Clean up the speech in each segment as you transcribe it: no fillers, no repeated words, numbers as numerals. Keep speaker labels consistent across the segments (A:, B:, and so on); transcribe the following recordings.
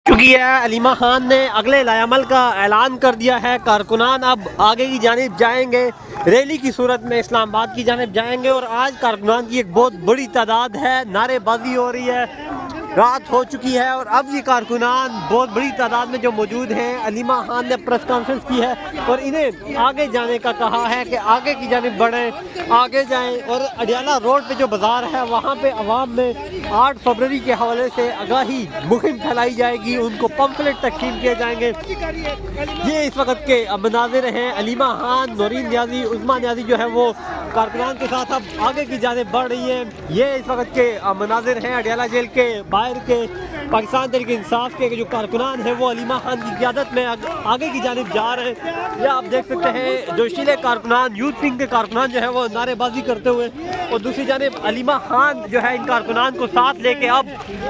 A: चुकी है। अलीमा खान ने अगले लायामल का ऐलान कर दिया है। कारकुनान अब आगे की जानिब जाएंगे, रैली की सूरत में इस्लामाबाद की जानिब जाएंगे और आज कारकुनान की एक बहुत बड़ी तादाद है। नारेबाजी हो रही है, रात हो चुकी है और अब ये कारकुनान बहुत बड़ी तादाद में जो मौजूद हैं। अलीमा खान ने प्रेस कॉन्फ्रेंस की है और इन्हें आगे जाने का कहा है कि आगे की जानिब बढ़ें, आगे जाएं। और अडियाला रोड पे जो बाज़ार है वहाँ पे अवाम में 8 फरवरी के हवाले से आगाही मुहिम फैलाई जाएगी, उनको पम्फलेट तकसीम किए जाएंगे। ये इस वक्त के मनाजिर हैं। अलीमा खान, नौरीन न्याजी, उस्मा न्याजी जो है वो कारकुनान के साथ अब आगे की जानिब बढ़ रही है। ये इस वक्त के मनाजिर हैं अडियाला जेल के बाहर के। पाकिस्तान तहरीक इंसाफ के जो कारकुनान हैं वो अलीमा खान की क़यादत में आगे की जानिब जा रहे हैं। ये आप देख सकते हैं जोशीले कारकुनान, यूथ विंग के कारकुनान जो है वो नारेबाजी करते हुए, और दूसरी जानिब अलीमा खान जो है इन कारकुनान को साथ लेके अब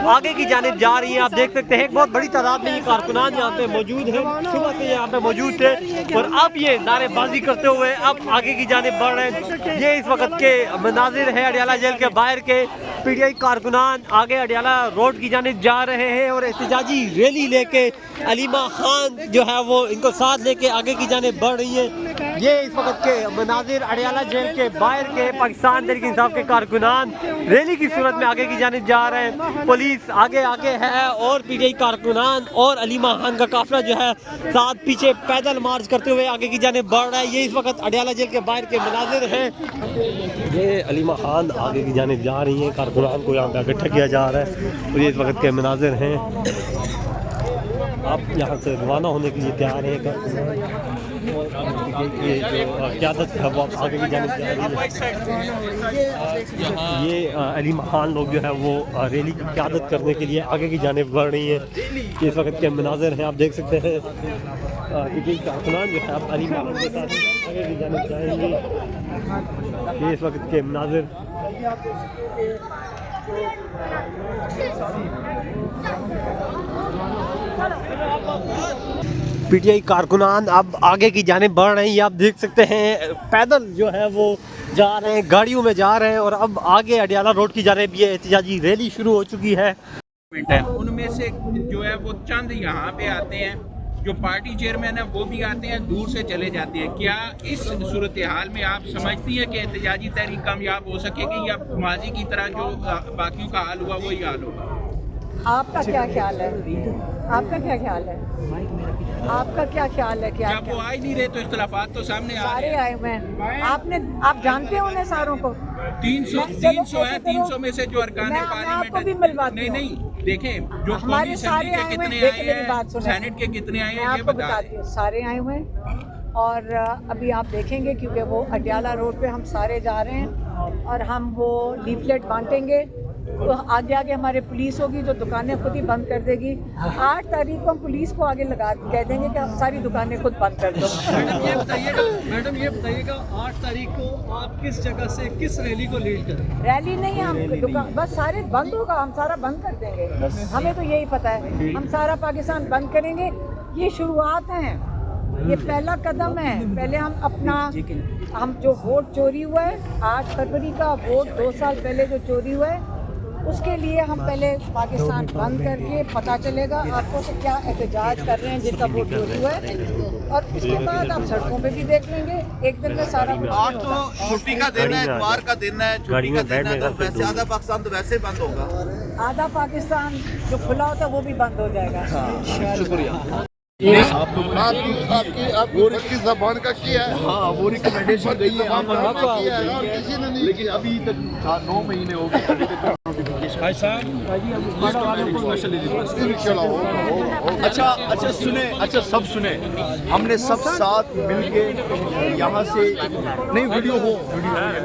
A: आगे की जानिब जा रही है। आप देख सकते हैं एक बहुत बड़ी तादाद में ये कारकुनान यहाँ पे मौजूद हैं, सुबह से यहाँ पे मौजूद थे और अब ये नारेबाजी करते हुए अब आगे की जानिब बढ़ रहे हैं। ये इस वक्त के मनाजिर है अडियाला जेल के बाहर के। पीटीआई कारकुनान आगे अडियाला रोड की जानिब जा रहे हैं और एहतजाजी रैली लेके अलीमा खान जो है वो इनको साथ लेके आगे की जानिब बढ़ रही है। ये इस वक्त के मनाजिर अडियाला जेल के बाहर के पाकिस्तान तहरीक इंसाफ के कारकुनान रैली की सूरत में आगे की जानिब जा रहे हैं। पुलिस आगे आगे है और पीटीआई कारकुनान और अलीमा खान का काफिला जो है साथ पीछे पैदल मार्च करते हुए आगे की जानिब बढ़ रहा है। ये इस वक्त अडियाला जेल के बाहर के मनाजिर हैं। ये अलीमा खान आगे की जानिब जा रही हैं, कारकुनान को यहाँ पे इकट्ठा किया जा रहा है और ये इस वक्त के मनाजिर हैं। आप यहाँ से रवाना होने के लिए तैयार हैं। ये जो क़यादत है वो आगे की जानिब जा रही है। ये अलीमा खान लोग जो है वो रैली की क़यादत करने के लिए आगे की जानिब बढ़ रही है। ये इस वक्त के मनाजिर हैं, आप देख सकते हैं। कारकुनान जो है आप अलीमा खान के साथ आगे की जानिब जाएंगे। ये इस वक्त के मनाजिर। पीटीआई कारकुनान अब आगे की जानिब बढ़ रहे हैं। आप देख सकते हैं पैदल जो है वो जा रहे हैं, गाड़ियों में जा रहे हैं और अब आगे अडियाला रोड की जानिब ये एहतजाजी रैली शुरू हो चुकी है।
B: उनमें से जो है वो चंद यहाँ पे आते हैं, जो पार्टी चेयरमैन है वो भी आते हैं, दूर से चले जाते हैं। क्या इस सूरत हाल में आप समझती हैं कि एहतजाजी तहरीक कामयाब हो सकेगी या माजी की तरह जो बाकियों का हाल हुआ वही हाल होगा?
C: आपका क्या ख्याल है? आपका क्या ख्याल है? आपका क्या ख्याल है? क्या
B: जब वो आ ही नहीं रहे तो इख्तलाफात तो सामने आ
C: सारे आए हुए हैं। आप जानते हो उन्हें सारों को?
B: 300 है। 300 में से जो अरकान पार्लियामेंट नहीं देखें, जो
C: हमारे सारे आए हुए हैं,
B: सेनेट के कितने आए हैं ये बता दें।
C: सारे आए हुए हैं और अभी आप देखेंगे क्योंकि वो अडियाला रोड पे हम सारे जा रहे हैं और हम वो लीफलेट बांटेंगे। तो आगे आगे हमारे पुलिस होगी जो दुकानें खुद ही बंद कर देगी। 8 तारीख को हम पुलिस को आगे लगा कह देंगे कि आप सारी दुकानें खुद बंद कर दो।
D: मैडम ये बताइएगा 8 तारीख को आप किस जगह से किस रैली को लीड करें?
C: रैली नहीं, हम दुकान बस सारे बंद होगा, हम सारा बंद कर देंगे। हमें तो यही पता है, हम सारा पाकिस्तान बंद करेंगे। ये शुरुआत है, ये पहला कदम है। पहले हम जो वोट चोरी हुआ है 8 फरवरी का वोट 2 साल पहले जो चोरी हुआ है उसके लिए हम पहले पाकिस्तान बंद करके पता चलेगा आपको कि क्या एहतजाज कर रहे हैं जिनका वोट चोरी हुआ है और उसके बाद आप सड़कों पे भी देख लेंगे। एक दिन में सारा कुछ
E: आज तो छुट्टी का दिन है, इतवार का दिन है, छुट्टी का दिन है, तो वैसे आधा पाकिस्तान तो वैसे बंद होगा।
C: आधा पाकिस्तान जो खुला होता है वो भी बंद हो जाएगा।
E: शुक्रिया। आपकी ज़बान का किया है।
F: हाँ, वो रिकमेंडेशन गई है
E: किसी ने नहीं,
F: लेकिन अभी तक 9 महीने हो गए। अच्छा सब सुने। हमने सब साथ मिलके यहाँ से नहीं वीडियो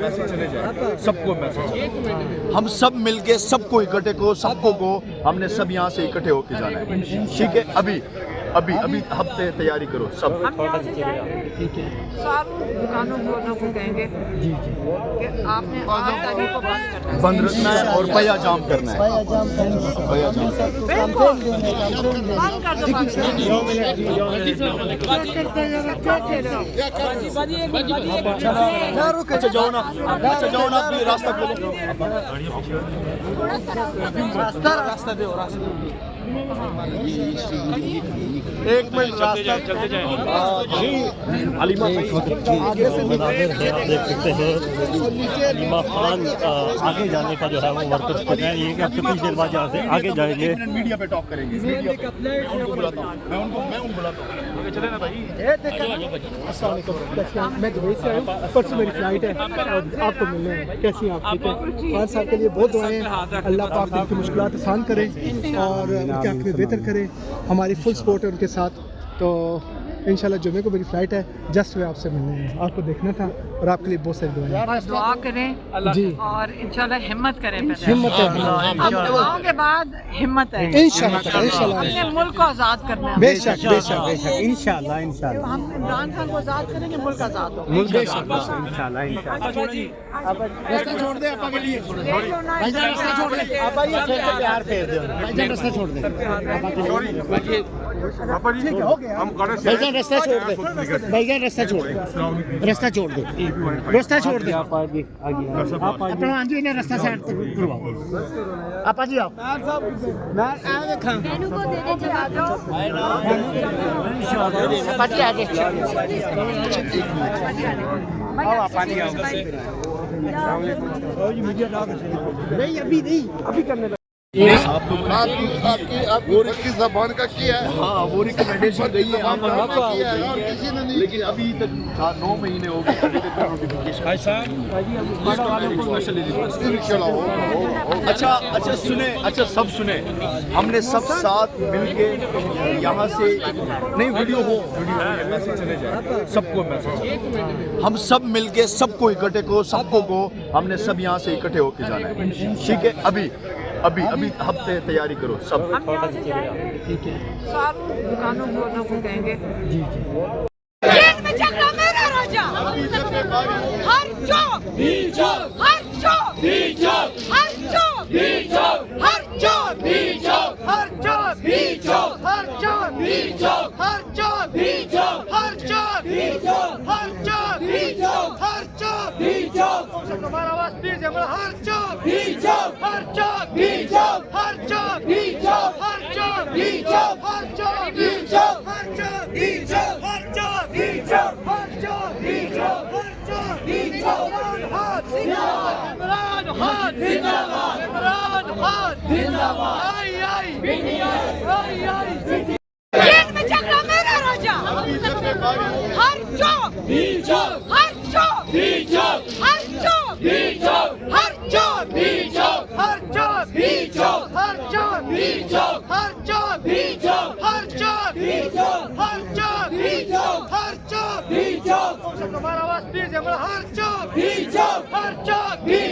F: मैसेज चले जाए सबको मैसेज। हम सब मिलके सबको इकट्ठे को सबको को हमने सब यहाँ से इकट्ठे होके जाना है। ठीक है, अभी हफ्ते तैयारी करो सब।
C: हम यहाँ से जाएंगे, ठीक है, सब दुकानों को कहेंगे कि आपने 8 तारीख को
F: बंद रखना है और बया जाम करना है। अच्छा जाओ ना अपनी रास्ता खोलो। रास्ता दो। एक मिनट रास्ता
A: हलीमा देख सकते हैं। हलीमा खान आगे जाने का जो है वो वर्कर्स को कह रही है कि आप कुछ देर बाद यहाँ से आगे जाएंगे।
F: मीडिया पे टॉक करेंगे, मीडिया पे उनको बुलाता हूँ, मैं उनको बुलाता हूँ। चले ना भाई।
G: मैं दुबई से आया हूँ, परसों मेरी फ्लाइट है और आपको मिलने हैं। कैसी हैं आप? ठीक है। खान साहब के लिए बहुत दुआएं, अल्लाह पाक उनकी मुश्किलात आसान करे और उनके हक़ में बेहतर करे। हमारी फुल सपोर्ट है उनके साथ। तो इंशाल्लाह जुमे को मेरी फ़्लाइट है, जस्ट वे आपसे मिलने हैं, आपको देखना था और आपके लिए बहुत सारी दुआएं।
C: बस दुआ करें
G: जी,
C: और इंशाल्लाह हिम्मत करें।
G: हिम्मत है,
C: अब दुआओं के बाद हिम्मत है।
G: इंशाल्लाह इंशाल्लाह
C: अपने मुल्क को आज़ाद करना है।
G: बेशक बेशक बेशक इंशाल्लाह इंशाल्लाह
C: हम इमरान खान को आज़ाद करेंगे, मुल्क आज़ाद हो।
G: मुल्क इंशाल्लाह इंशाल्लाह। रास्ता छोड़ दे आपा के लिए, भाईजान रास्ता छोड़ दे आपा, ये फिर से प्यार फेर दे भाईजान, रास्ता छोड़ दे आपा के लिए।
F: पापा जी हो गया, हम
G: भाईजान रास्ता छोड़ दे, भाईजान रास्ता छोड़ दे, रास्ता छोड़ दे, रास्ता छोड़ दे आप आगे अपना हाँ जी ने रास्ता साइड तक करवाओ। आपा जी आप मैं आ देखा
C: मेनू को दे दे आ जाओ।
G: आपा जी आगे नहीं अभी नहीं, अभी करने
F: वो की जबान का किया है। हाँ, वो रिकमेंडेशन गई है और किसी ने नहीं, लेकिन अभी तक 9 महीने हो गए। अच्छा अच्छा सुने, अच्छा सब सुने, हमने सब साथ मिलके यहाँ से नहीं वीडियो हो मैसेज चले जाए, सबको मैसेज, हम सब मिलके सबको इकट्ठे को, सबको को हमने सब यहाँ से इकट्ठे होके जाना है। ठीक है, अभी अभी अभी हफ्ते तैयारी करो सब।
C: हम यहाँ से जाएंगे, ठीक है, सारी दुकानों को कहेंगे जी जी। जेल में झगड़ा मेरा राजा, हर चौक बीचौक, हर चौक बीचौक, हर चौक बीचौक, हर चौक बीचौक, हर चौक बीचौक, हर चौक बीचौक, हर चौक बीचौक, हर चौक बीचौक, हर चौक बीचौक, हर चौक बीचौक। तुम्हारा आवाज तेज है, हर चौक बीचौक, हर चौक बीचौक, हर चौक बीचौक, हर चौक बीचौक, हर चौक बीचौक, हर चौक बीचौक, हर चौक बीचौक, हर चौक बीचौक, हर चौक बीचौक। इमरान खान जिंदाबाद, इमरान खान जिंदाबाद। आई आई आई आई। जेल में झगड़ा मेरा राजा, हर चौक बीचौक, हर चौक बीचौक, हर चौक बीचौक, हर चौक बीचौक, हर चौक बीचौक, हर चौक बीचौक, हर चौक बीचौक, हर चौक बीचौक, हर चौक बीचौक, हर चौक बीचौक। तुम्हारा आवाज तेज है, हर चौक बीचौक, हर चौक बीचौक।